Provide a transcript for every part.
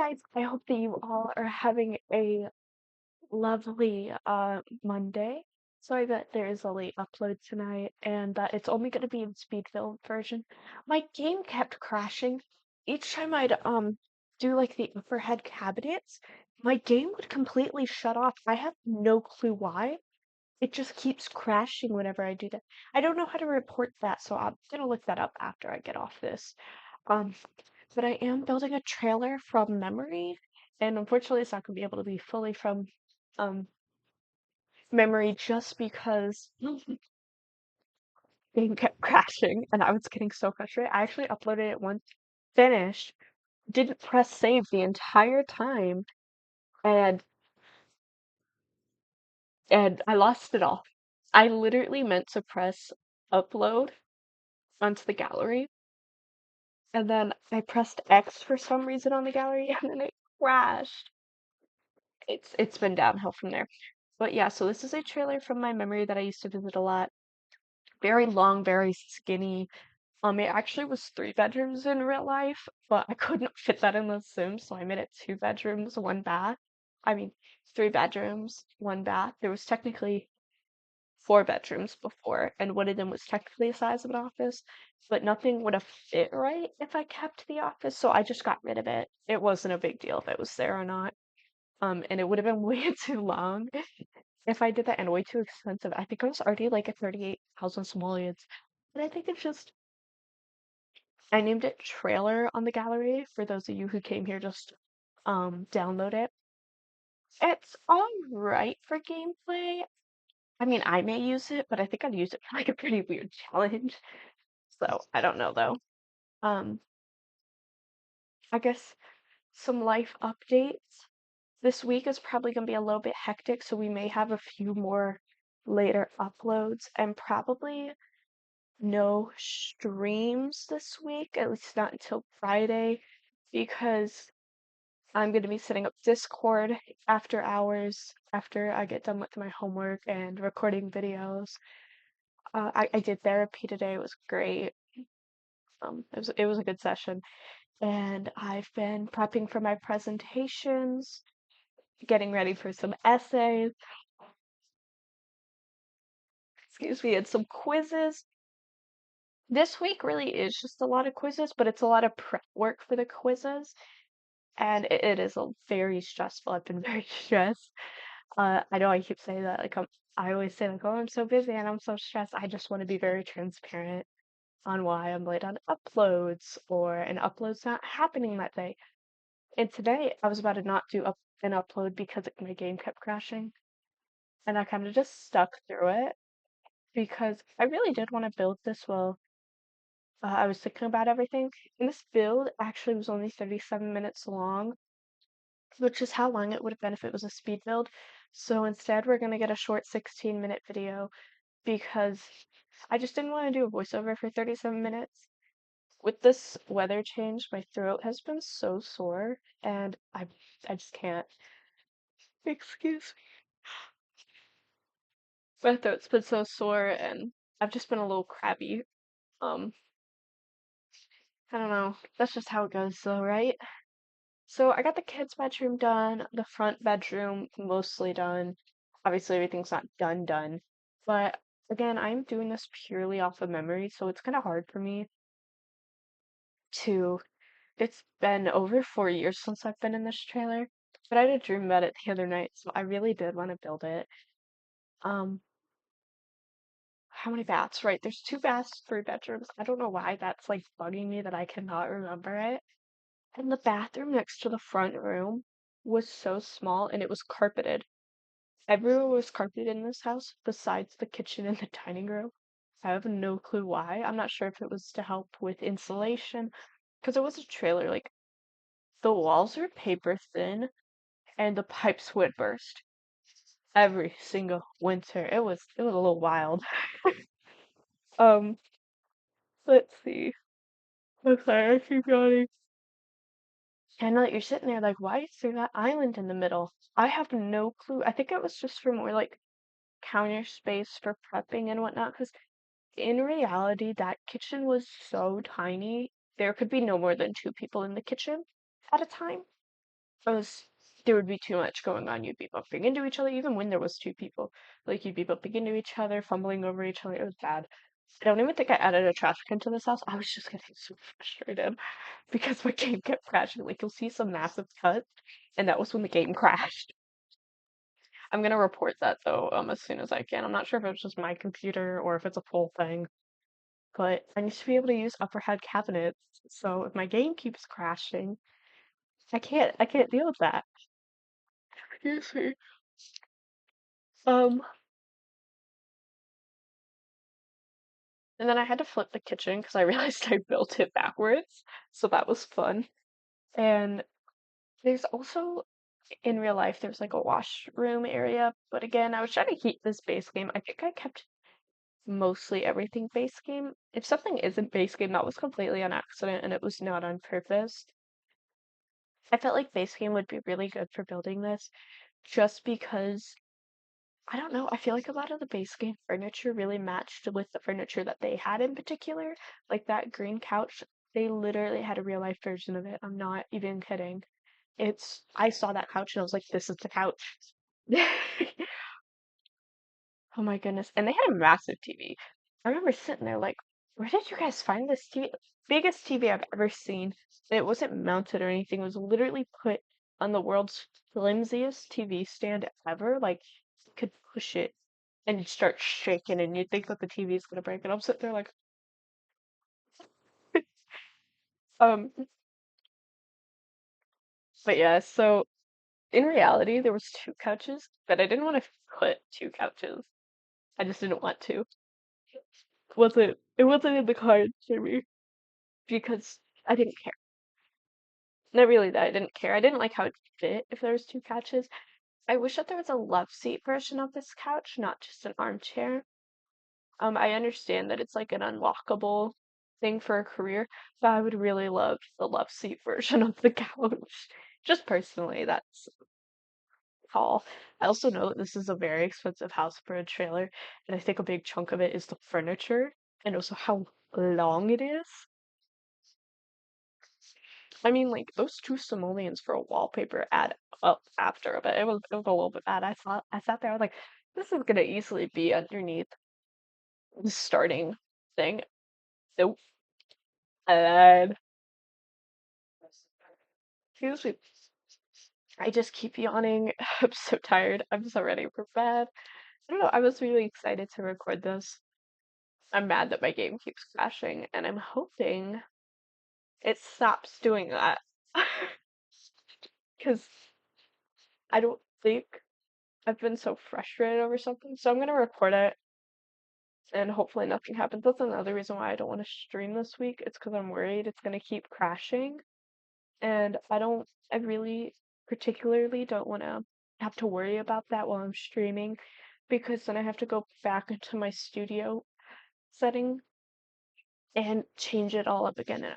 guys. I hope that you all are having a lovely Monday. Sorry that there is a late upload tonight and that it's only going to be in speed build version. My game kept crashing. Each time I'd do like the overhead cabinets, my game would completely shut off. I have no clue why. It just keeps crashing whenever I do that. I don't know how to report that, so I'm gonna look that up after I get off this. Um, but I am building a trailer from memory, and unfortunately, it's not gonna be able to be fully from um memory just because game kept crashing and I was getting so frustrated. I actually uploaded it once, finished, didn't press save the entire time, and I lost it all. I literally meant to press upload onto the gallery, and then I pressed X for some reason on the gallery, and then it crashed. It's been downhill from there. But yeah, so this is a trailer from my memory that I used to visit a lot. Very long, very skinny. It actually was 3 bedrooms in real life, but I couldn't fit that in The Sims, so I made it 2 bedrooms, 1 bath. I mean, 3 bedrooms, 1 bath. There was technically 4 bedrooms before, and one of them was technically the size of an office, but nothing would have fit right if I kept the office, so I just got rid of it. It wasn't a big deal if it was there or not. And it would have been way too long if I did that and way too expensive. I think I was already like at 38,000 simoleons. But I think it's just I named it trailer on the gallery for those of you who came here just download it. It's all right for gameplay. I mean, I may use it, but I think I'd use it for like a pretty weird challenge. So I don't know though. Um, I guess some life updates. This week is probably gonna be a little bit hectic, so we may have a few more later uploads and probably no streams this week, at least not until Friday, because I'm going to be setting up Discord after hours, after I get done with my homework and recording videos. I did therapy today. It was great. It was a good session. And I've been prepping for my presentations, getting ready for some essays, excuse me, and some quizzes. This week really is just a lot of quizzes, but it's a lot of prep work for the quizzes. And it is a very stressful. I've been very stressed. I know I keep saying that, like I always say like, oh, I'm so busy and I'm so stressed. I just want to be very transparent on why I'm late on uploads or an upload's not happening that day. And today I was about to not do an upload because my game kept crashing, and I kind of just stuck through it because I really did want to build this well. I was thinking about everything, and this build actually was only 37 minutes long, which is how long it would have been if it was a speed build. So instead, we're going to get a short 16-minute video because I just didn't want to do a voiceover for 37 minutes. With this weather change, my throat has been so sore and I just can't. Excuse me. My throat's been so sore and I've just been a little crabby. Um, I don't know. That's just how it goes though, right? So I got the kids' bedroom done, the front bedroom mostly done. Obviously, everything's not done. But again, I'm doing this purely off of memory, so it's kind of hard for me to. It's been over 4 years since I've been in this trailer, but I had a dream about it the other night, so I really did want to build it. Um, how many baths? Right, there's 2 baths, 3 bedrooms. I don't know why that's like bugging me that I cannot remember it. And the bathroom next to the front room was so small and it was carpeted. Everywhere was carpeted in this house besides the kitchen and the dining room. I have no clue why. I'm not sure if it was to help with insulation, because it was a trailer. Like the walls are paper thin and the pipes would burst every single winter. It was a little wild. Um, let's see. I'm sorry, I keep yawning. I know that you're sitting there like, why is there that island in the middle? I have no clue. I think it was just for more like counter space for prepping and whatnot, because in reality, that kitchen was so tiny. There could be no more than 2 people in the kitchen at a time. it was there would be too much going on. You'd be bumping into each other, even when there was two people. Like you'd be bumping into each other, fumbling over each other. It was bad. I don't even think I added a trash can to this house. I was just getting so frustrated because my game kept crashing. Like you'll see some massive cut, and that was when the game crashed. I'm gonna report that though, as soon as I can. I'm not sure if it's just my computer or if it's a full thing, but I need to be able to use upper head cabinets. So if my game keeps crashing, I can't deal with that. Excuse me. Um, and then I had to flip the kitchen because I realized I built it backwards, so that was fun. And there's also in real life there's like a washroom area, but again, I was trying to keep this base game. I think I kept mostly everything base game. If something isn't base game, that was completely an accident and it was not on purpose. I felt like base game would be really good for building this just because I don't know, I feel like a lot of the base game furniture really matched with the furniture that they had in particular. Like that green couch, they literally had a real life version of it. I'm not even kidding. I saw that couch and I was like, this is the couch. Oh my goodness. And they had a massive TV. I remember sitting there like, where did you guys find this TV? Biggest TV I've ever seen. And it wasn't mounted or anything. It was literally put on the world's flimsiest TV stand ever. Like, you could push it and you'd start shaking and you'd think that the TV is gonna break. And I'm sitting there like, um, but yeah, so in reality, there was two couches, but I didn't want to put two couches. I just didn't want to. It wasn't in the cards for me because I didn't care. Not really that I didn't care. I didn't like how it fit if there was two couches. I wish that there was a love seat version of this couch, not just an armchair. I understand that it's like an unlockable thing for a career, but I would really love the love seat version of the couch. Just personally, that's all. I also know that this is a very expensive house for a trailer, and I think a big chunk of it is the furniture and also how long it is. I mean, like those two simoleons for a wallpaper add up after a bit. It was a little bit bad. I sat there, I was like, this is gonna easily be underneath the starting thing. Nope. And excuse me, I just keep yawning. I'm so tired. I'm so ready for bed. I don't know. I was really excited to record this. I'm mad that my game keeps crashing, and I'm hoping it stops doing that. Because I don't think I've been so frustrated over something. So I'm gonna record it and hopefully nothing happens. That's another reason why I don't want to stream this week. It's because I'm worried it's gonna keep crashing, and I really particularly don't want to have to worry about that while I'm streaming, because then I have to go back into my studio setting and change it all up again, and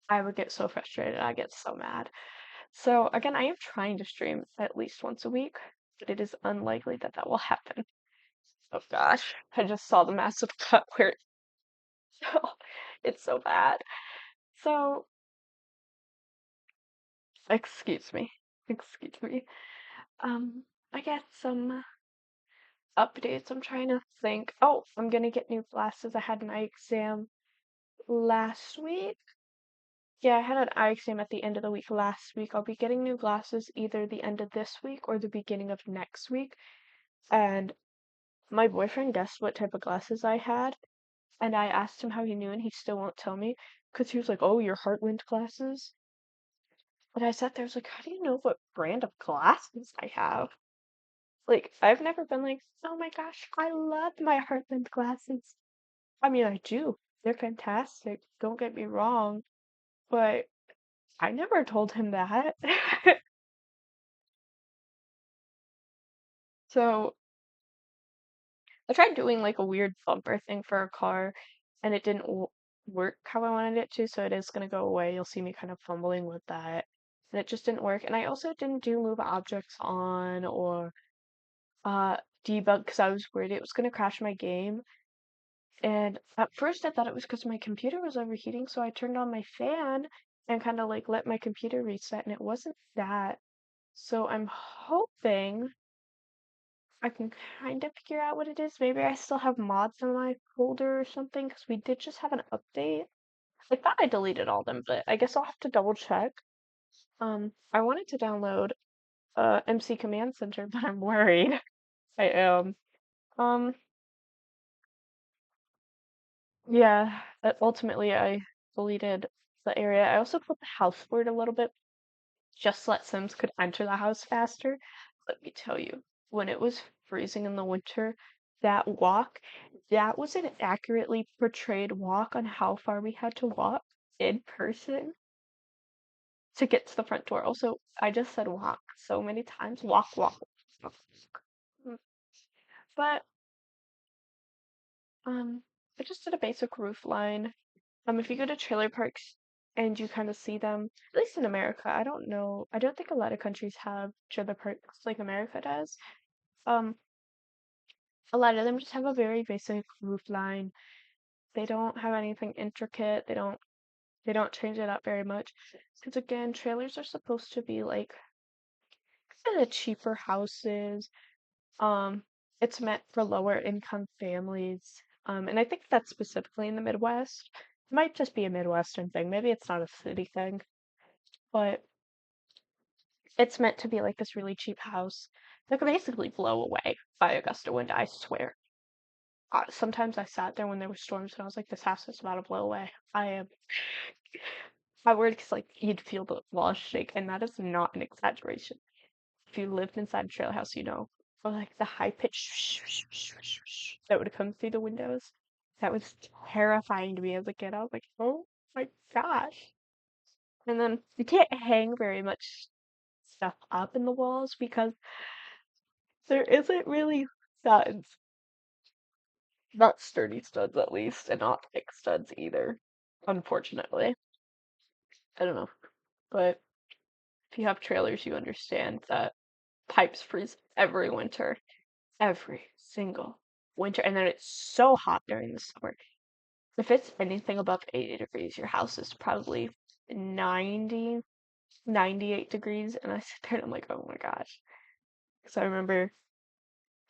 I would get so frustrated. I get so mad. So again, I am trying to stream at least once a week, but it is unlikely that that will happen. Oh gosh, I just saw the massive cut where it's so bad. So, excuse me. Excuse me. I got some updates. I'm trying to think. Oh, I'm gonna get new glasses. I had an eye exam last week. Yeah, I had an eye exam at the end of the week last week. I'll be getting new glasses either the end of this week or the beginning of next week. And my boyfriend guessed what type of glasses I had. And I asked him how he knew, and he still won't tell me. Because he was like, oh, your Heartland glasses? But I sat there, I was like, how do you know what brand of glasses I have? Like, I've never been like, oh my gosh, I love my Heartland glasses. I mean, I do. They're fantastic. Don't get me wrong. But I never told him that. So I tried doing like a weird bumper thing for a car, and it didn't work how I wanted it to, so it is going to go away. You'll see me kind of fumbling with that. And it just didn't work. And I also didn't do move objects on or debug because I was worried it was going to crash my game. And at first I thought it was because my computer was overheating, so I turned on my fan and kind of like let my computer reset, and it wasn't that. So I'm hoping I can kind of figure out what it is. Maybe I still have mods in my folder or something, because we did just have an update. I thought I deleted all of them, but I guess I'll have to double check. I wanted to download MC Command Center, but I'm worried. I am. Um, yeah, ultimately I deleted the area. I also put the house board a little bit just so that Sims could enter the house faster. Let me tell you, when it was freezing in the winter, that walk, that was an accurately portrayed walk on how far we had to walk in person to get to the front door. Also, I just said walk so many times. Walk, walk. Walk. Mm. But um, I just did a basic roof line. If you go to trailer parks and you kind of see them, at least in America, I don't know. I don't think a lot of countries have trailer parks like America does. Um, a lot of them just have a very basic roof line. They don't have anything intricate. They don't change it up very much. Because again, trailers are supposed to be like kind of cheaper houses. Um, it's meant for lower income families. And I think that's specifically in the Midwest. It might just be a Midwestern thing. Maybe it's not a city thing, but it's meant to be like this really cheap house that could basically blow away by a gust of wind, I swear. Sometimes I sat there when there were storms and I was like, this house is about to blow away. My word, because like you'd feel the walls shake, and that is not an exaggeration. If you lived inside a trailer house, you know. Or like the high pitched that would come through the windows. That was terrifying to me as a kid. I was like, oh my gosh. And then you can't hang very much stuff up in the walls because there isn't really studs. Not sturdy studs at least, and not thick studs either. Unfortunately. I don't know. But if you have trailers, you understand that pipes freeze every winter. Every single winter. And then it's so hot during the summer. If it's anything above 80 degrees, your house is probably 90, 98 degrees. And I sit there and I'm like, oh my gosh. Because I remember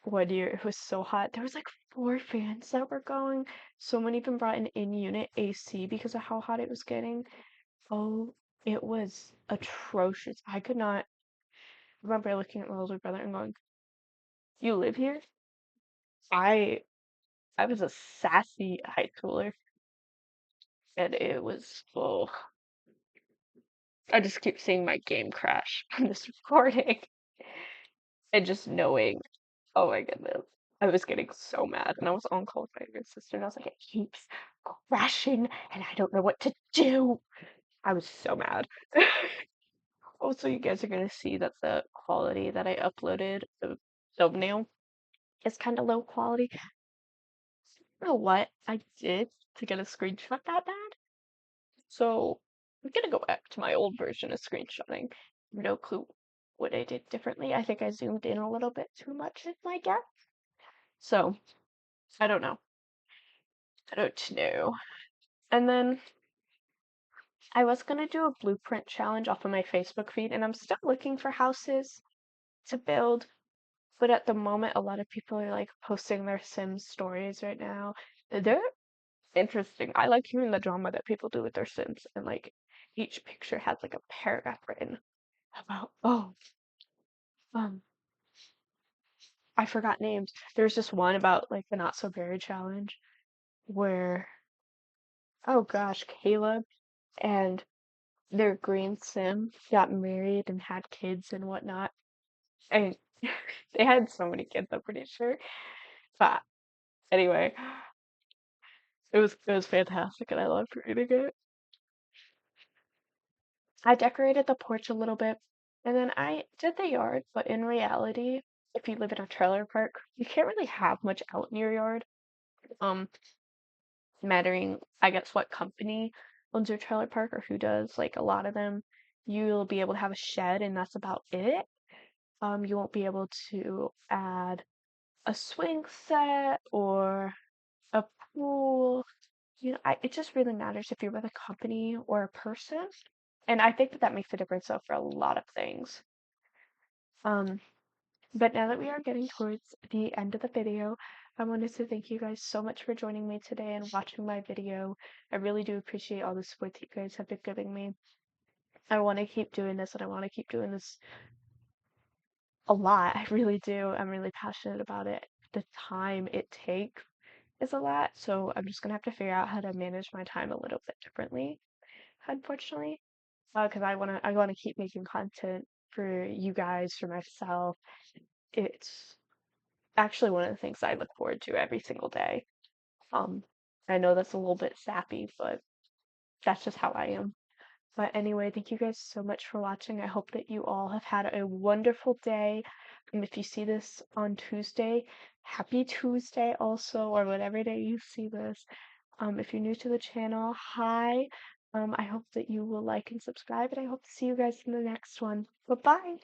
one year it was so hot. There was like four fans that were going. Someone even brought an in-unit AC because of how hot it was getting. Oh, it was atrocious. I could not remember looking at my older brother and going, "You live here?" I I was a sassy high schooler, and it was oh, I just keep seeing my game crash on this recording, and just knowing, oh my goodness, I was getting so mad, and I was on call with my younger sister, and I was like, it keeps crashing, and I don't know what to do. I was so mad. Also, you guys are gonna see that the quality that I uploaded, the thumbnail, is kind of low quality. I don't know what I did to get a screenshot that bad. So I'm gonna go back to my old version of screenshotting. No clue what I did differently. I think I zoomed in a little bit too much, is my guess. So I don't know. I don't know. And then I was gonna do a blueprint challenge off of my Facebook feed, and I'm still looking for houses to build. But at the moment, a lot of people are like posting their Sims stories right now. They're interesting. I like hearing the drama that people do with their Sims, and like each picture has like a paragraph written about, oh, um, I forgot names. There's just one about like the Not So Berry challenge where, oh gosh, Caleb and their green sim got married and had kids and whatnot. And they had so many kids, I'm pretty sure. But anyway, it was fantastic and I loved reading it. I decorated the porch a little bit and then I did the yard, but in reality, if you live in a trailer park, you can't really have much out in your yard. Um, mattering, I guess, what company owns your trailer park or who does. Like a lot of them, you'll be able to have a shed and that's about it. You won't be able to add a swing set or a pool. It just really matters if you're with a company or a person. And I think that that makes a difference though for a lot of things. Um, but now that we are getting towards the end of the video, I wanted to thank you guys so much for joining me today and watching my video. I really do appreciate all the support that you guys have been giving me. I want to keep doing this and I want to keep doing this a lot. I really do. I'm really passionate about it. The time it takes is a lot, so I'm just gonna have to figure out how to manage my time a little bit differently, unfortunately. Because I wanna keep making content for you guys, for myself. It's actually one of the things I look forward to every single day. Um, I know that's a little bit sappy, but that's just how I am. But anyway, thank you guys so much for watching. I hope that you all have had a wonderful day. If you see this on Tuesday, happy Tuesday also, or whatever day you see this. If you're new to the channel, hi. I hope that you will like and subscribe, and I hope to see you guys in the next one. Bye-bye.